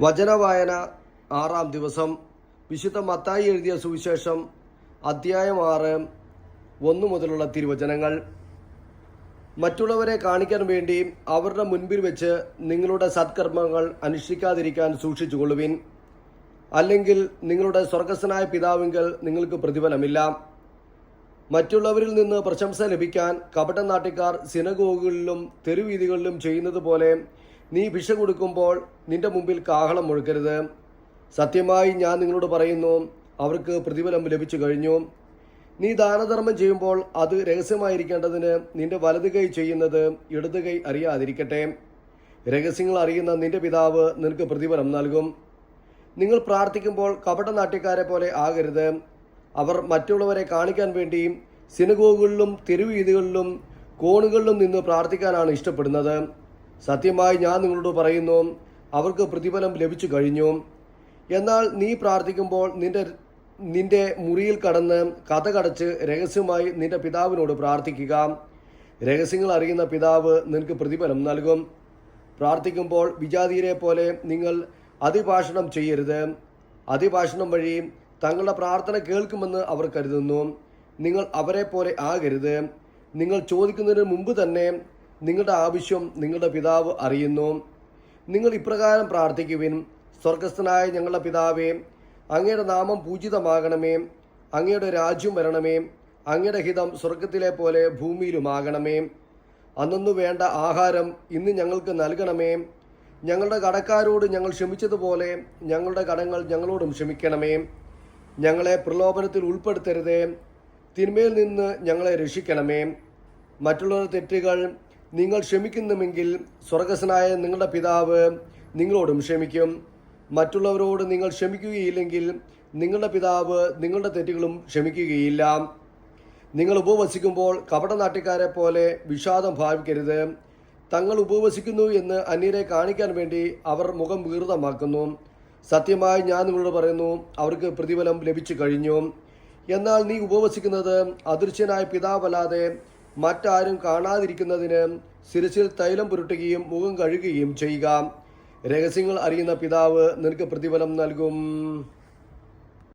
വചനവായന 6-ാം ദിവസം. വിശുദ്ധ മത്തായി എഴുതിയ സുവിശേഷം അധ്യായം 6, 1 മുതലുള്ള തിരുവചനങ്ങൾ. മറ്റുള്ളവരെ കാണിക്കാൻ വേണ്ടി അവരുടെ മുൻപിൽ വെച്ച് നിങ്ങളുടെ സത്കർമ്മങ്ങൾ അനുഷ്ഠിക്കാതിരിക്കാൻ സൂക്ഷിച്ചുകൊള്ളുവിൻ. അല്ലെങ്കിൽ നിങ്ങളുടെ സ്വർഗസ്ഥനായ പിതാവിങ്കൽ നിങ്ങൾക്ക് പ്രതിഫലമില്ല. മറ്റുള്ളവരിൽ നിന്ന് പ്രശംസ ലഭിക്കാൻ കപടനാട്യക്കാർ സിനഗോഗുകളിലും തെരുവീഥികളിലും ചെയ്യുന്നത് പോലെ നീ ഭിക്ഷ കൊടുക്കുമ്പോൾ നിന്റെ മുമ്പിൽ കാഹളം മുഴക്കരുത്. സത്യമായി ഞാൻ നിങ്ങളോട് പറയുന്നു, അവർക്ക് പ്രതിഫലം ലഭിച്ചു കഴിഞ്ഞു. നീ ദാനധർമ്മം ചെയ്യുമ്പോൾ അത് രഹസ്യമായിരിക്കേണ്ടതിന് നിന്റെ വലത് കൈ ചെയ്യുന്നത് ഇടത് കൈ അറിയാതിരിക്കട്ടെ. രഹസ്യങ്ങൾ അറിയുന്ന നിന്റെ പിതാവ് നിനക്ക് പ്രതിഫലം നൽകും. നിങ്ങൾ പ്രാർത്ഥിക്കുമ്പോൾ കപടനാട്യക്കാരെ പോലെ ആകരുത്. അവർ മറ്റുള്ളവരെ കാണിക്കാൻ വേണ്ടി സിനഗോഗുകളിലും തെരുവീഥികളിലും കോണുകളിലും നിന്ന് പ്രാർത്ഥിക്കാനാണ് ഇഷ്ടപ്പെടുന്നത്. സത്യമായി ഞാൻ നിങ്ങളോട് പറയുന്നു, അവർക്ക് പ്രതിഫലം ലഭിച്ചു കഴിഞ്ഞു. എന്നാൽ നീ പ്രാർത്ഥിക്കുമ്പോൾ നിന്റെ മുറിയിൽ കടന്ന് കതകടച്ച് രഹസ്യമായി നിന്റെ പിതാവിനോട് പ്രാർത്ഥിക്കുക. രഹസ്യങ്ങൾ അറിയുന്ന പിതാവ് നിനക്ക് പ്രതിഫലം നൽകും. പ്രാർത്ഥിക്കുമ്പോൾ വിജാതീയരെ പോലെ നിങ്ങൾ അതിഭാഷണം ചെയ്യരുത്. അതിഭാഷണം വഴി തങ്ങളുടെ പ്രാർത്ഥന കേൾക്കുമെന്ന് അവർ കരുതുന്നു. നിങ്ങൾ അവരെ പോലെ ആകരുത്. നിങ്ങൾ ചോദിക്കുന്നതിന് മുമ്പ് തന്നെ നിങ്ങളുടെ ആവശ്യം നിങ്ങളുടെ പിതാവ് അറിയുന്നു. നിങ്ങൾ ഇപ്രകാരം പ്രാർത്ഥിക്കുവിൻ: സ്വർഗസ്ഥനായ ഞങ്ങളുടെ പിതാവേ, അങ്ങയുടെ നാമം പൂജിതമാകണമേ. അങ്ങയുടെ രാജ്യം വരണമേ. അങ്ങയുടെ ഹിതം സ്വർഗത്തിലെ പോലെ ഭൂമിയിലുമാകണമേ. അന്നു വേണ്ട ആഹാരം ഇന്ന് ഞങ്ങൾക്ക് നൽകണമേ. ഞങ്ങളുടെ കടക്കാരോട് ഞങ്ങൾ ക്ഷമിച്ചതുപോലെ ഞങ്ങളുടെ കടങ്ങൾ ഞങ്ങളോടും ക്ഷമിക്കണമേ. ഞങ്ങളെ പ്രലോഭനത്തിൽ ഉൾപ്പെടുത്തരുതേ. തിന്മയിൽ നിന്ന് ഞങ്ങളെ രക്ഷിക്കണമേ. മറ്റുള്ളവരുടെ തെറ്റുകൾ നിങ്ങൾ ക്ഷമിക്കുന്നുവെങ്കിൽ സ്വർഗസ്ഥനായ നിങ്ങളുടെ പിതാവ് നിങ്ങളോടും ക്ഷമിക്കും. മറ്റുള്ളവരോട് നിങ്ങൾ ക്ഷമിക്കുകയില്ലെങ്കിൽ നിങ്ങളുടെ പിതാവ് നിങ്ങളുടെ തെറ്റുകളും ക്ഷമിക്കുകയില്ല. നിങ്ങൾ ഉപവസിക്കുമ്പോൾ കപടനാട്യക്കാരെ പോലെ വിഷാദം ഭാവിക്കരുത്. തങ്ങൾ ഉപവസിക്കുന്നു എന്ന് അന്യരെ കാണിക്കാൻ വേണ്ടി അവർ മുഖം വികൃതമാക്കുന്നു. സത്യമായി ഞാൻ നിങ്ങളോട് പറയുന്നു, അവർക്ക് പ്രതിഫലം ലഭിച്ചു കഴിഞ്ഞു. എന്നാൽ നീ ഉപവസിക്കുന്നത് അദൃശ്യനായ പിതാവല്ലാതെ മറ്റാരും കാണാതിരിക്കുന്നതിന് ശിരസിൽ തൈലം പുരട്ടുകയും മുഖം കഴുകുകയും ചെയ്യുക. രഹസ്യങ്ങൾ അറിയുന്ന പിതാവ് നിനക്ക് പ്രതിഫലം നൽകും.